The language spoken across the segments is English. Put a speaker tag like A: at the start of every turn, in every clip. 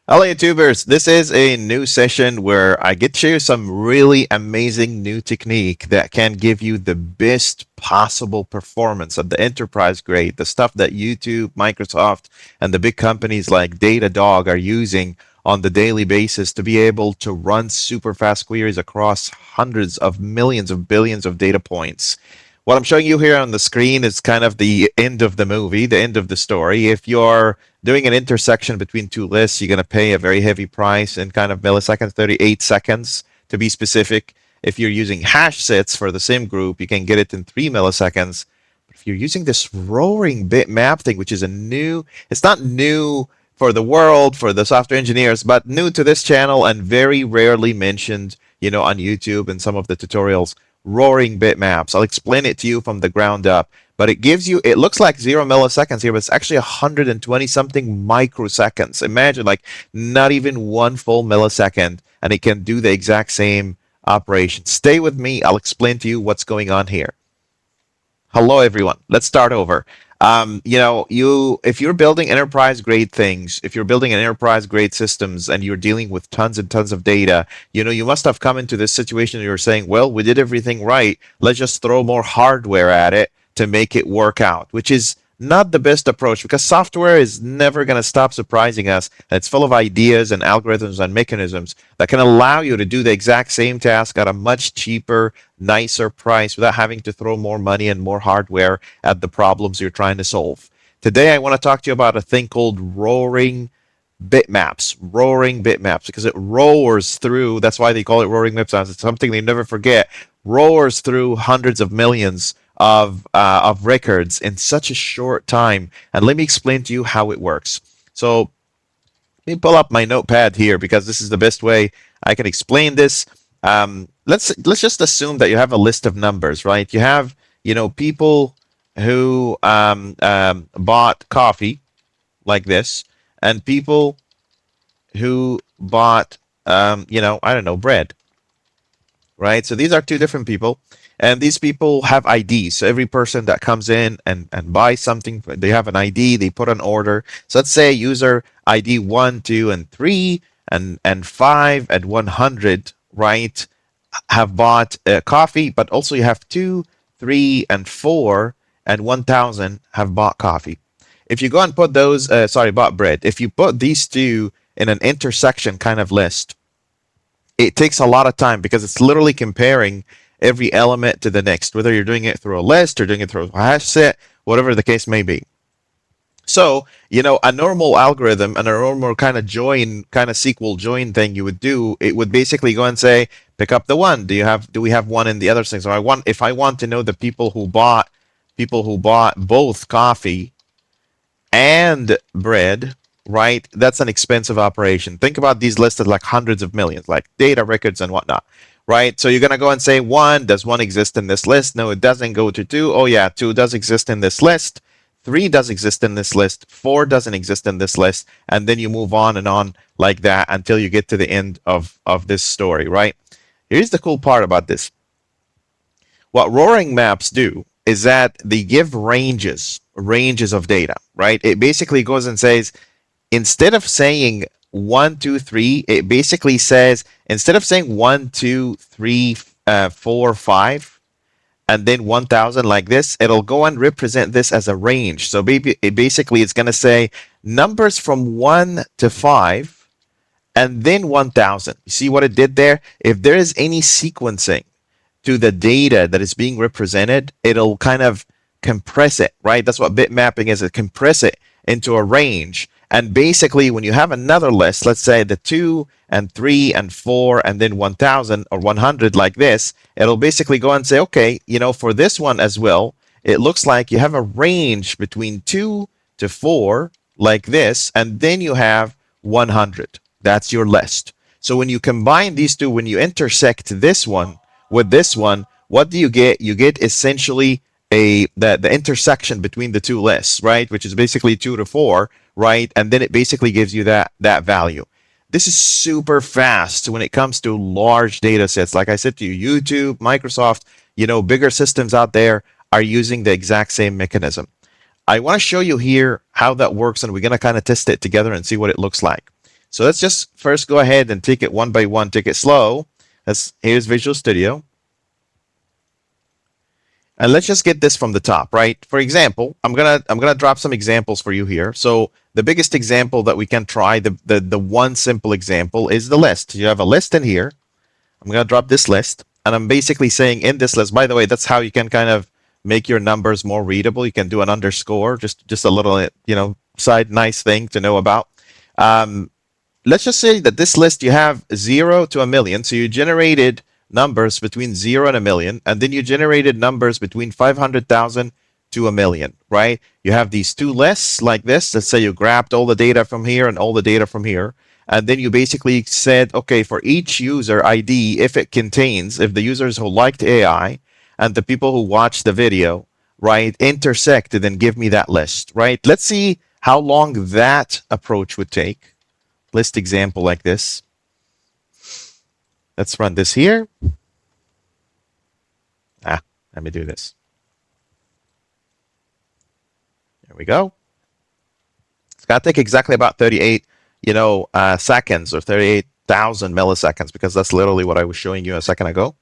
A: Hello, YouTubers. This is a new session where I get to show you some really amazing new technique that can give you the best possible performance at the enterprise grade, the stuff that YouTube, Microsoft, and the big companies like Datadog are using on the daily basis to be able to run super fast queries across hundreds of millions of billions of data points. What I'm showing you here on the screen is kind of the end of the movie, the end of the story. If you're doing an intersection between two lists, you're going to pay a very heavy price in kind of milliseconds, 38 seconds to be specific. If you're using hash sets for the same group, you can get it in 3 milliseconds. But if you're using this roaring bitmap thing, which is it's not new for the world, for the software engineers, but new to this channel and very rarely mentioned, on YouTube and some of the tutorials. Roaring bitmaps. I'll explain it to you from the ground up, but it looks like 0 milliseconds here, but it's actually 120 something microseconds. Imagine like not even one full millisecond, and it can do the exact same operation. Stay with me. I'll explain to you what's going on here. Hello, everyone. Let's start over. If you're building enterprise grade things, if you're building an enterprise grade systems and you're dealing with tons and tons of data, you must have come into this situation and you're saying, well, we did everything right. Let's just throw more hardware at it to make it work out, which is not the best approach because software is never going to stop surprising us. It's full of ideas and algorithms and mechanisms that can allow you to do the exact same task at a much cheaper, nicer price without having to throw more money and more hardware at the problems you're trying to solve. Today, I want to talk to you about a thing called roaring bitmaps, because it roars through. That's why they call it roaring bitmaps. It's something they never forget. Roars through hundreds of millions of records in such a short time. And let me explain to you how it works. So let me pull up my notepad here because this is the best way I can explain this. Let's just assume that you have a list of numbers, right? You have people who bought coffee like this, and people who bought I don't know, bread, right? So these are two different people, and these people have IDs. So every person that comes in and buys something, they have an ID, they put an order. So let's say user ID 1, 2, and 3, and 5 and 100, right, have bought coffee, but also you have 2, 3, and 4, and 1,000 have bought coffee. If you go and put those, bought bread. If you put these two in an intersection kind of list, it takes a lot of time because it's literally comparing every element to the next, whether you're doing it through a list or doing it through a hash set, whatever the case may be. So, a normal algorithm and a normal kind of SQL join thing you would do, it would basically go and say, pick up the one. Do we have one in the other thing? So if I want to know the people who bought both coffee and bread, right? That's an expensive operation. Think about these listed like hundreds of millions, like data records and whatnot, right? So you're going to go and say, does one exist in this list? No, it doesn't. Go to two. Oh, yeah, two does exist in this list. Three does exist in this list. Four doesn't exist in this list. And then you move on and on like that until you get to the end of this story, right? Here's the cool part about this. What roaring maps do is that they give ranges of data, right? It basically goes and says, instead of saying 1, 2, 3, it basically says, instead of saying 1, 2, 3, 4, 5, and then 1,000 like this, it'll go and represent this as a range. So basically it's going to say numbers from 1 to 5 and then 1,000. You see what it did there? If there is any sequencing to the data that is being represented, it'll kind of compress it, right? That's what bitmapping is. It compress it into a range. And basically, when you have another list, let's say the 2 and 3 and 4 and then 1,000 or 100 like this, it'll basically go and say, okay, for this one as well, it looks like you have a range between 2 to 4 like this, and then you have 100. That's your list. So when you combine these two, when you intersect this one with this one, what do you get? You get essentially the intersection between the two lists, right? Which is basically 2 to 4, right? And then it basically gives you that value. This is super fast when it comes to large data sets. Like I said to you, YouTube, Microsoft, bigger systems out there are using the exact same mechanism. I want to show you here how that works, and we're going to kind of test it together and see what it looks like. So let's just first go ahead and take it one by one, take it slow. Here's Visual Studio. And let's just get this from the top, right? For example, I'm gonna drop some examples for you here. So the biggest example that we can try, the one simple example is the list. You have a list in here. I'm gonna drop this list, and I'm basically saying in this list, by the way, that's how you can kind of make your numbers more readable. You can do an underscore, just a little, side nice thing to know about. Let's just say that this list you have 0 to 1,000,000. So you generated numbers between 0 and 1,000,000, and then you generated numbers between 500,000 to 1,000,000, right? You have these two lists like this. Let's say you grabbed all the data from here and all the data from here. And then you basically said, okay, for each user ID, if the users who liked AI and the people who watched the video, right, intersect, then give me that list, right? Let's see how long that approach would take. List example like this. Let's run this here. Let me do this. There we go. It's got to take exactly about 38, seconds, or 38,000 milliseconds, because that's literally what I was showing you a second ago.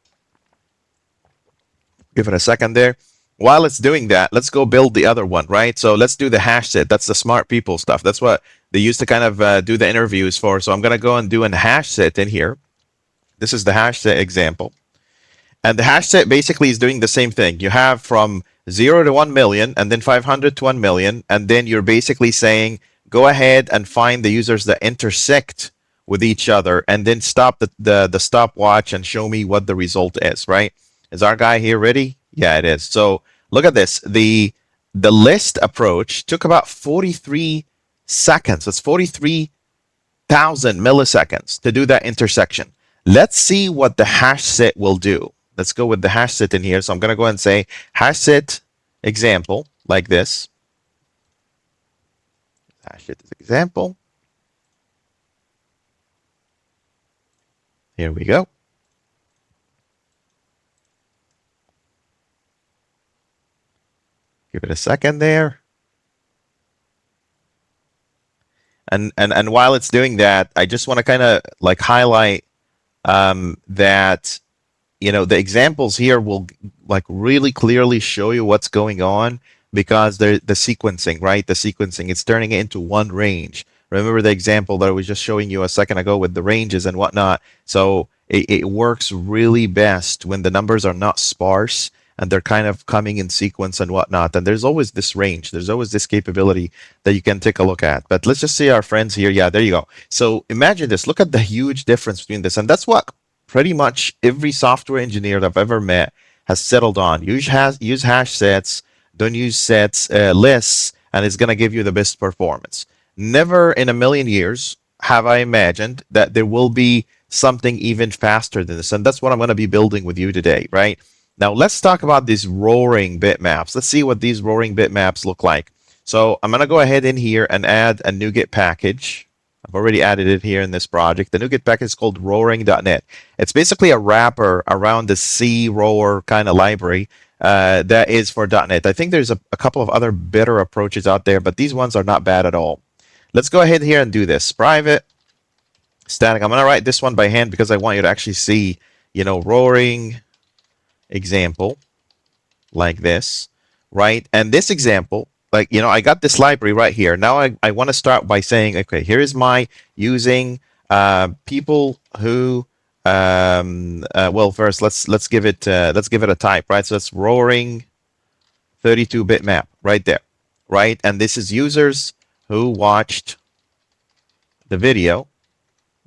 A: Give it a second there. While it's doing that, let's go build the other one, right? So let's do the HashSet. That's the smart people stuff. That's what they used to kind of do the interviews for. So I'm going to go and do a HashSet in here. This is the HashSet example. And the HashSet basically is doing the same thing. You have from 0 to 1,000,000, and then 500 to 1,000,000. And then you're basically saying, go ahead and find the users that intersect with each other, and then stop the stopwatch and show me what the result is, right? Is our guy here ready? Yeah, it is. So look at this. The list approach took about 43 seconds. That's 43,000 milliseconds to do that intersection. Let's see what the HashSet will do. Let's go with the HashSet in here. So I'm going to go and say HashSet example like this. HashSet is example. Here we go. Give it a second there. And while it's doing that, I just want to kind of like highlight that, the examples here will like really clearly show you what's going on, because the sequencing, right? The sequencing, it's turning it into one range. Remember the example that I was just showing you a second ago with the ranges and whatnot. So it works really best when the numbers are not sparse and they're kind of coming in sequence and whatnot. And there's always this range. There's always this capability that you can take a look at. But let's just see our friends here. Yeah, there you go. So imagine this. Look at the huge difference between this. And that's what pretty much every software engineer that I've ever met has settled on. Use hash sets, don't use sets, lists, and it's going to give you the best performance. Never in a million years have I imagined that there will be something even faster than this. And that's what I'm going to be building with you today, right? Now, let's talk about these roaring bitmaps. Let's see what these roaring bitmaps look like. So I'm going to go ahead in here and add a NuGet package. I've already added it here in this project. The NuGet package is called roaring.net. It's basically a wrapper around the C roar kind of library that is for .NET. I think there's a couple of other better approaches out there, but these ones are not bad at all. Let's go ahead here and do this. Private static. I'm going to write this one by hand because I want you to actually see, roaring example like this, right? And this example, like, I got this library right here. Now I want to start by saying, okay, here is my using people who, well, first let's give it a type, right? So it's roaring 32 bitmap right there, right? And this is users who watched the video,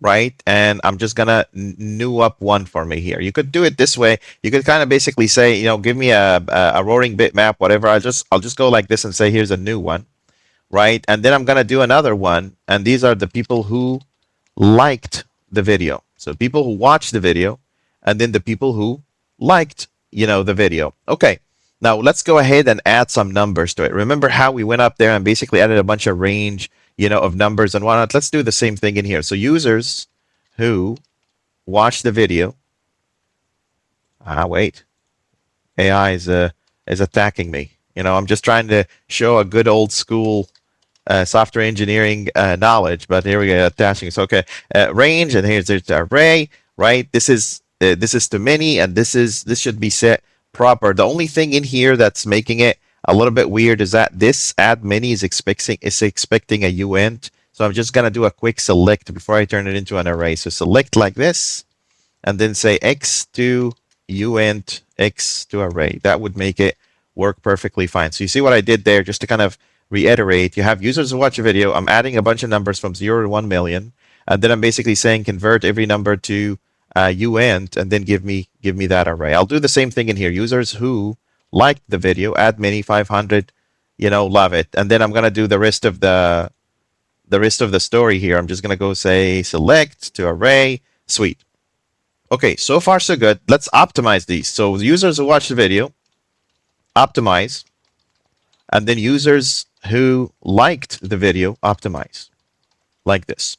A: right? And I'm just gonna new up one for me here. You could do it this way. You could kind of basically say, give me a roaring bitmap, whatever. I'll just go like this and say, here's a new one, right? And then I'm gonna do another one, and these are the people who liked the video. So people who watched the video, and then the people who liked, the video. Okay. Now let's go ahead and add some numbers to it. Remember how we went up there and basically added a bunch of range, of numbers and whatnot. Let's do the same thing in here. So users who watched the video. Wait. AI is attacking me. I'm just trying to show a good old school software engineering knowledge, but here we go, attaching. So okay, range, and here's the array, right? This is to many, and this should be set proper. The only thing in here that's making it a little bit weird is that this add many is expecting a uint. So I'm just gonna do a quick select before I turn it into an array. So select like this, and then say x to uint x to array. That would make it work perfectly fine. So you see what I did there, just to kind of reiterate. You have users who watch a video. I'm adding a bunch of numbers from 0 to 1 million, and then I'm basically saying convert every number to uint, and then give me that array. I'll do the same thing in here. Users who liked the video, add many 500, love it. And then I'm gonna do the rest of the story here. I'm just gonna go say select to array. Sweet. Okay, so far so good. Let's optimize these. So users who watch the video, optimize, and then users who liked the video, optimize, like this.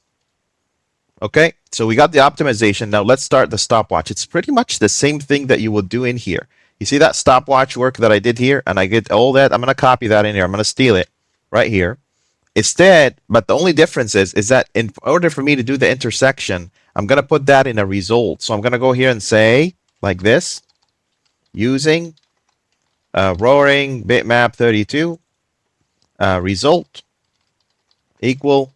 A: Okay, so we got the optimization. Now let's start the stopwatch. It's pretty much the same thing that you would do in here. You see that stopwatch work that I did here, and I get all that. I'm going to copy that in here. I'm going to steal it right here. Instead, but the only difference is that in order for me to do the intersection, I'm going to put that in a result. So I'm going to go here and say like this, using Roaring Bitmap 32 result equal,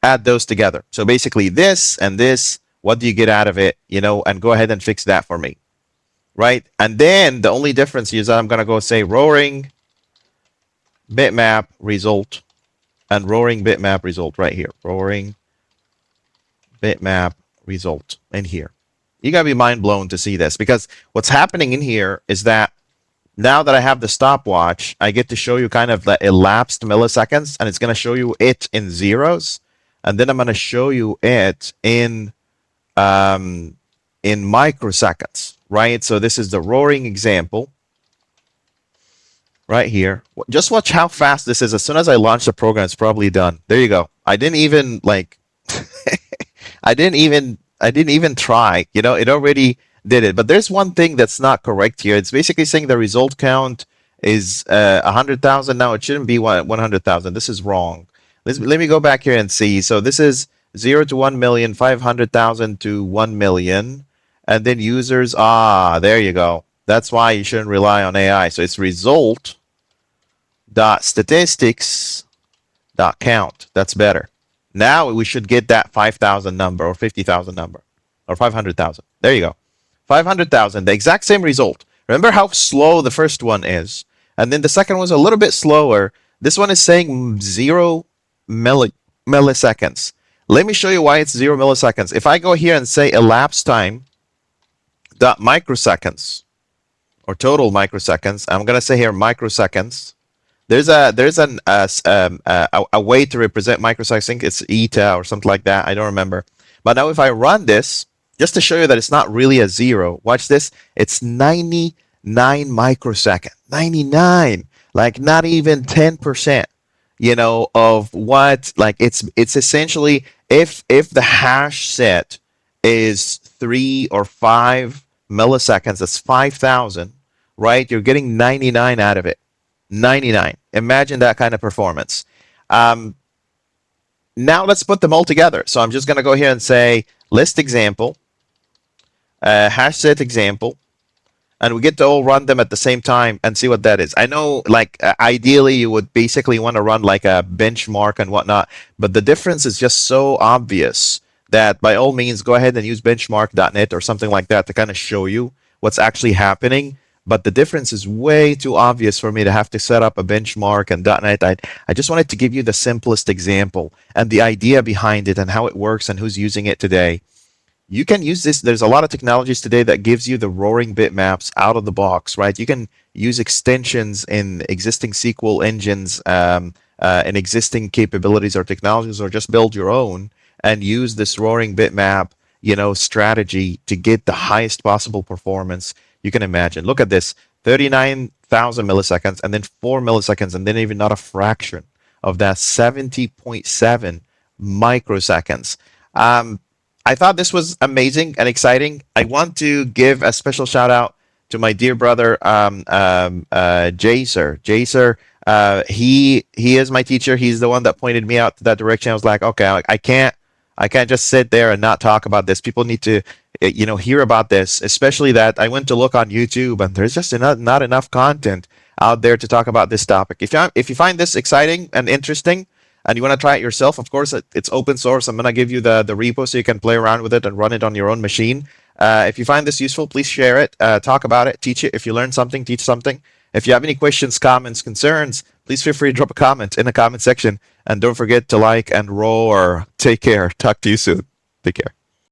A: add those together. So basically this and this, what do you get out of it? And go ahead and fix that for me, right? And then the only difference is that I'm going to go say Roaring Bitmap result and Roaring Bitmap result right here. Roaring Bitmap result in here. You got to be mind blown to see this, because what's happening in here is that now that I have the stopwatch, I get to show you kind of the elapsed milliseconds, and it's going to show you it in zeros. And then I'm going to show you it in microseconds, right? So this is the roaring example right here. Just watch how fast this is. As soon as I launch the program, it's probably done. There you go. I didn't even I didn't even try. It already did it. But there's one thing that's not correct here. It's basically saying the result count is 100,000. Now it shouldn't be 100,000. This is wrong. Let me go back here and see. So this is 0 to 1 million, 500,000 to 1 million. And then users, there you go. That's why you shouldn't rely on AI. So it's result.statistics.count. That's better. Now we should get that 5,000 number or 50,000 number or 500,000. There you go. 500,000, the exact same result. Remember how slow the first one is. And then the second one's a little bit slower. This one is saying 0 milliseconds. Let me show you why it's 0 milliseconds. If I go here and say elapsed time dot microseconds or total microseconds, I'm going to say here microseconds. There's a way to represent microseconds. I think it's eta or something like that. I don't remember. But now if I run this, just to show you that it's not really a zero, watch this. It's 99 microseconds. 99, like not even 10%. Of what, like it's essentially if the hash set is 3 or 5 milliseconds, that's 5,000, right? You're getting 99 out of it. 99. Imagine that kind of performance. Now let's put them all together. So I'm just going to go here and say list example, HashSet example, and we get to all run them at the same time and see what that is. I know, ideally, you would basically want to run like a benchmark and whatnot, but the difference is just so obvious that by all means, go ahead and use benchmark.net or something like that to kind of show you what's actually happening. But the difference is way too obvious for me to have to set up a benchmark and .NET. I just wanted to give you the simplest example and the idea behind it and how it works and who's using it today. You can use this. There's a lot of technologies today that gives you the roaring bitmaps out of the box, right? You can use extensions in existing SQL engines and existing capabilities or technologies, or just build your own and use this roaring bitmap, strategy to get the highest possible performance you can imagine. Look at this, 39,000 milliseconds, and then 4 milliseconds, and then even not a fraction of that, 70.7 microseconds. I thought this was amazing and exciting. I want to give a special shout out to my dear brother, Jaser. Jaser He is my teacher. He's the one that pointed me out to that direction. I was like, okay, I can't just sit there and not talk about this. People need to, hear about this. Especially that I went to look on YouTube, and there's just not enough content out there to talk about this topic. If you find this exciting and interesting, and you want to try it yourself, of course, it's open source. I'm gonna give you the repo so you can play around with it and run it on your own machine. If you find this useful, please share it, talk about it, teach it. If you learn something, teach something. If you have any questions, comments, concerns, please feel free to drop a comment in the comment section. And don't forget to like and roll or take care. Talk to you soon. Take care.